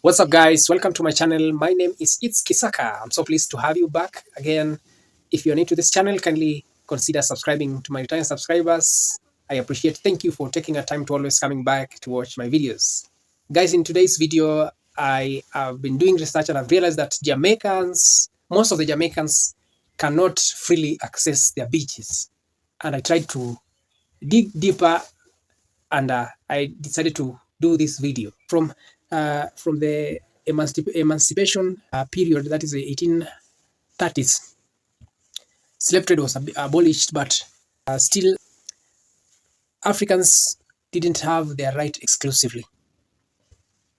What's up, guys? Welcome to my channel. My name is Kisaka. I'm so pleased to have you back again. If you're new to this channel, kindly consider subscribing. To my returning subscribers, I appreciate. Thank you for taking a time to always coming back to watch my videos. Guys, in today's video, I have been doing research and I've realized that most of the Jamaicans cannot freely access their beaches. And I tried to dig deeper and I decided to do this video from the emancipation period, that is the 1830s. Slave trade was abolished, but still Africans didn't have their right exclusively.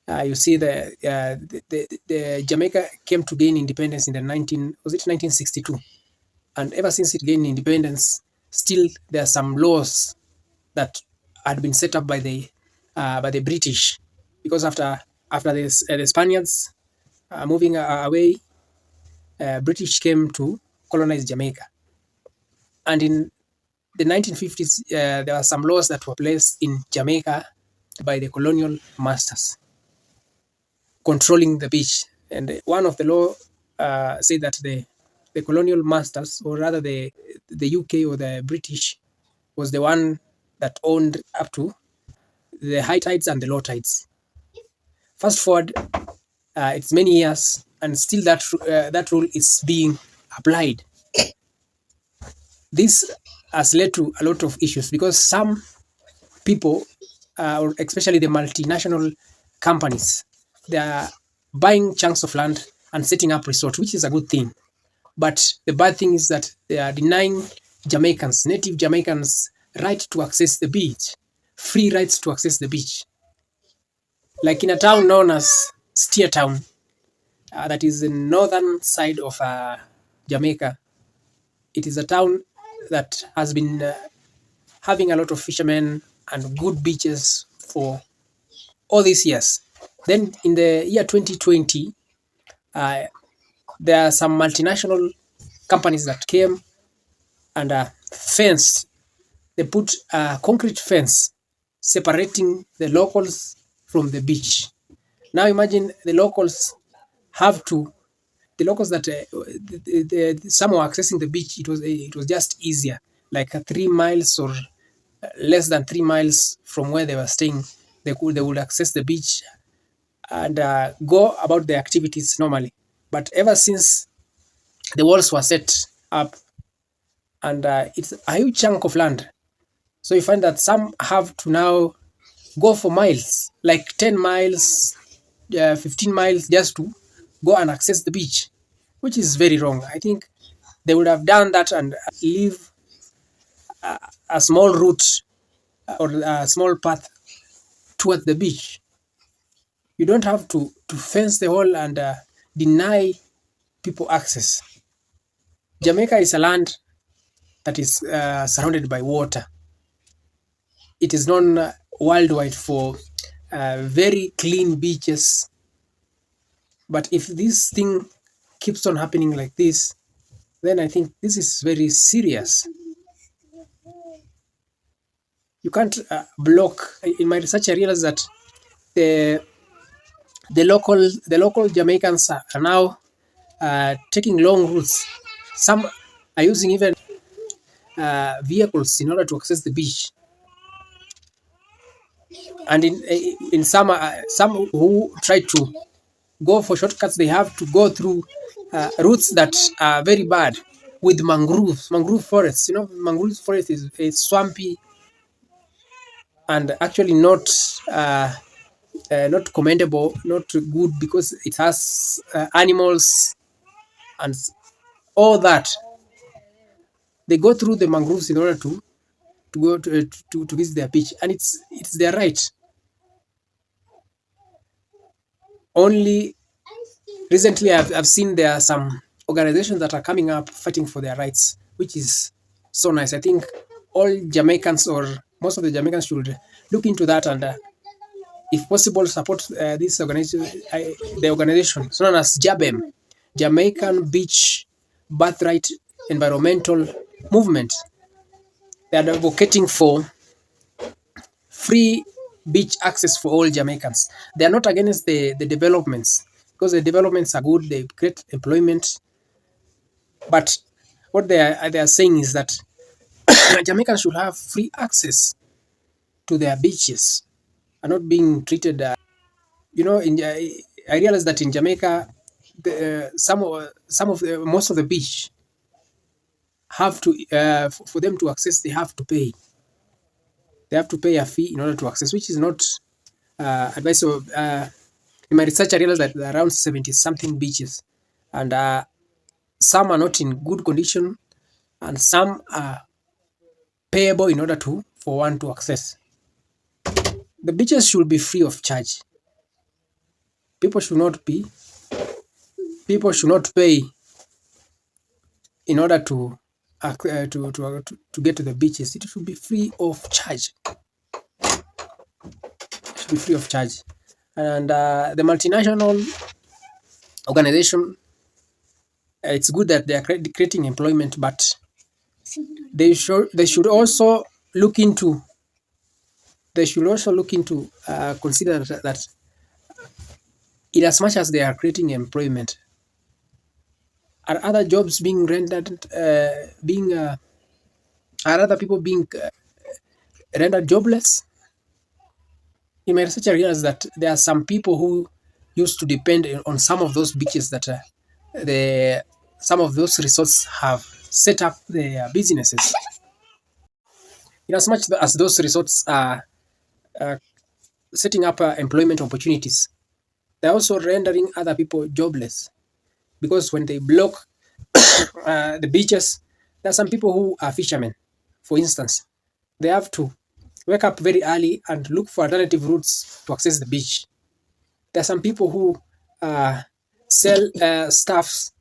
You see, the Jamaica came to gain independence in the 1962, and ever since it gained independence, still there are some laws that had been set up by the British, because after the Spaniards moving away, British came to colonize Jamaica, and in the 1950s there were some laws that were placed in Jamaica by the colonial masters controlling the beach, and one of the law said that the colonial masters, or rather the UK or the British, was the one that owned up to the high tides and the low tides. Fast forward, it's many years, and still that rule is being applied. This has led to a lot of issues because some people, or especially the multinational companies, they are buying chunks of land and setting up resorts, which is a good thing. But the bad thing is that they are denying Jamaicans, native Jamaicans, right to access the beach, free rights to access the beach. Like in a town known as Steer Town, that is the northern side of Jamaica. It is a town that has been having a lot of fishermen and good beaches for all these years. Then in the year 2020, there are some multinational companies that came and fenced. They put a concrete fence separating the locals from the beach. Now imagine the locals that some were accessing the beach. It was just easier, like 3 miles or less than 3 miles from where they were staying. They would access the beach and go about their activities normally. But ever since the walls were set up, and it's a huge chunk of land, so you find that some have to now go for miles, like 10 miles, 15 miles, just to go and access the beach, which is very wrong. I think they would have done that and leave a small route or a small path towards the beach. You don't have to fence the whole and deny people access. Jamaica is a land that is surrounded by water. It is known worldwide for very clean beaches. But if this thing keeps on happening like this, then I think this is very serious. You can't block. In my research, I realized that the local Jamaicans are now taking long routes. Some are using even vehicles in order to access the beach. And in some who try to go for shortcuts, they have to go through routes that are very bad with mangrove forests. You know, mangrove forest is swampy and actually not commendable, not good, because it has animals and all that. They go through the mangroves in order to go to visit their beach, and it's their right. Only recently I've seen there are some organizations that are coming up fighting for their rights, which is so nice. I think all Jamaicans, or most of the Jamaicans, should look into that and if possible support this organization, the organization known as JABEM, Jamaican Beach Birthright Environmental Movement. They are advocating for free beach access for all Jamaicans. They are not against the developments, because the developments are good, they create employment. But what they are saying is that Jamaicans should have free access to their beaches, are not being treated. I realize that in Jamaica, some of the most of the beach have to for them to access, they have to pay. They have to pay a fee in order to access, which is not advisable. In my research, I realized that there are around 70 something beaches, and some are not in good condition, and some are payable in order to for one to access. The beaches should be free of charge. People should not be people should not pay in order to get to the beaches. It should be free of charge. It should be free of charge. And the multinational organization, it's good that they are creating employment, but they should also look into consider that in as much as they are creating employment, are other jobs being rendered are other people being rendered jobless? In my research, I realized that there are some people who used to depend on some of those beaches that some of those resorts have set up their businesses. In as much as those resorts are setting up employment opportunities, they're also rendering other people jobless, because when they block the beaches, there are some people who are fishermen, for instance. They have to wake up very early and look for alternative routes to access the beach. There are some people who sell stuffs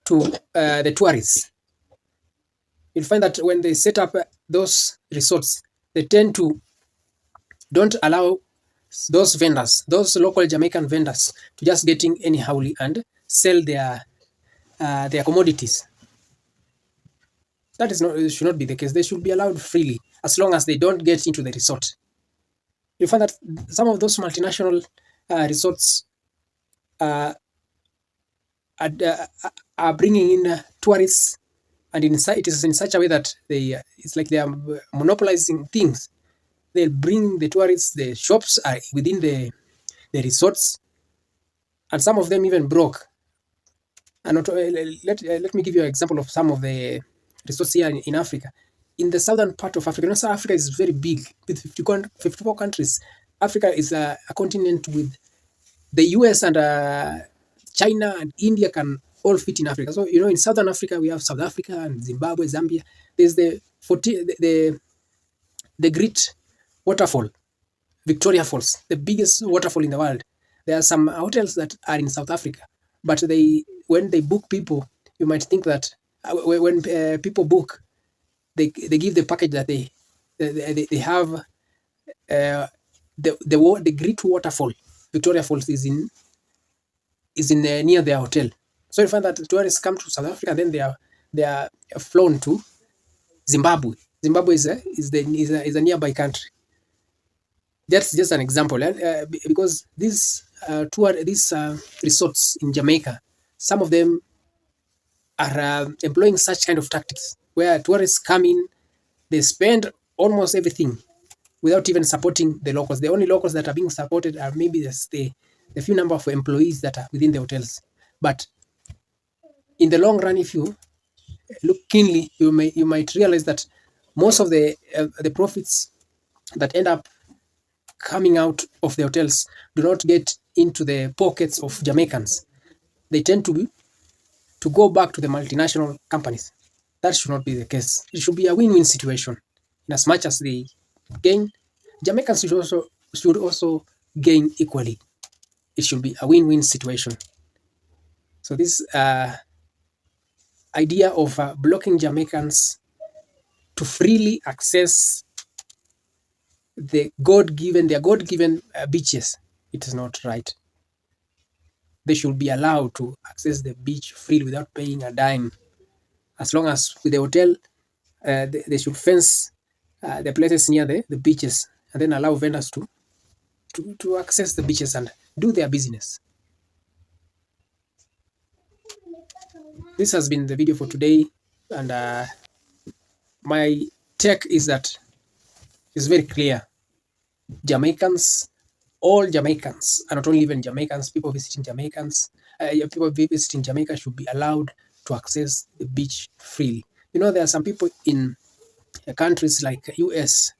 to the tourists. You'll find that when they set up those resorts, they tend to don't allow those vendors, those local Jamaican vendors, to just getting anyhowly and sell their commodities. That is not should not be the case. They should be allowed freely as long as they don't get into the resort. You find that some of those multinational resorts are, are bringing in tourists, and it is in such a way that it's like they are monopolizing things. They'll bring the tourists. The shops are within the resorts, and some of them even broke. And let me give you an example of some of the resorts here in Africa. In the southern part of Africa, South Africa is very big with 54 countries. Africa is a continent with the US and China and India can all fit in Africa. So in southern Africa we have South Africa and Zimbabwe, Zambia. There's the great waterfall, Victoria Falls, the biggest waterfall in the world. There are some hotels that are in South Africa, but when they book people, you might think that when people book, they give the package that they have the great waterfall, Victoria Falls, is in near their hotel. So you find that tourists come to South Africa, then they are flown to Zimbabwe. Zimbabwe is a nearby country. That's just an example, because these resorts in Jamaica, some of them are employing such kind of tactics where tourists come in, they spend almost everything without even supporting the locals. The only locals that are being supported are maybe the few number of employees that are within the hotels. But in the long run, if you look keenly, you might realize that most of the profits that end up coming out of the hotels do not get into the pockets of Jamaicans. They tend to go back to the multinational companies. That should not be the case. It should be a win-win situation. In as much as they gain, Jamaicans should also gain equally. It should be a win-win situation. So this idea of blocking Jamaicans to freely access their God-given beaches, it is not right. They should be allowed to access the beach freely without paying a dime. As long as with the hotel, they should fence the places near the beaches, and then allow vendors to to access the beaches and do their business. This has been the video for today, and my take is that it's very clear. Jamaicans, all Jamaicans, and not only even Jamaicans, people visiting Jamaica should be allowed to access the beach freely. You know, there are some people in countries like US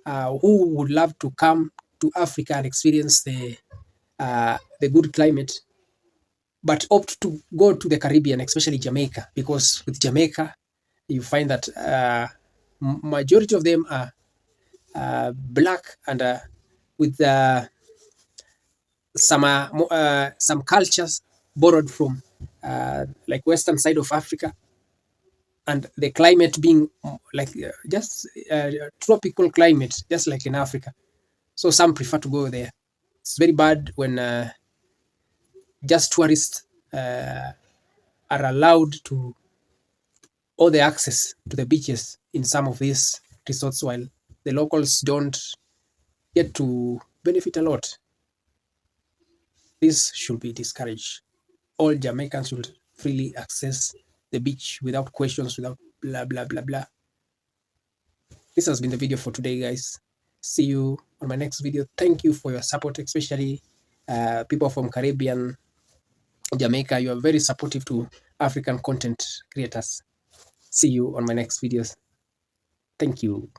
who would love to come to Africa and experience the good climate, but opt to go to the Caribbean, especially Jamaica, because with Jamaica, you find that majority of them are black and with some cultures borrowed from like western side of Africa, and the climate being like just tropical climate, just like in Africa. So some prefer to go there. It's very bad when just tourists are allowed to all the access to the beaches in some of these resorts, while the locals don't get to benefit a lot. This should be discouraged. All Jamaicans should freely access the beach without questions, without blah blah blah blah. This has been the video for today, guys. See you on my next video. Thank you for your support, especially people from Caribbean, Jamaica. You are very supportive to African content creators. See you on my next videos. Thank you.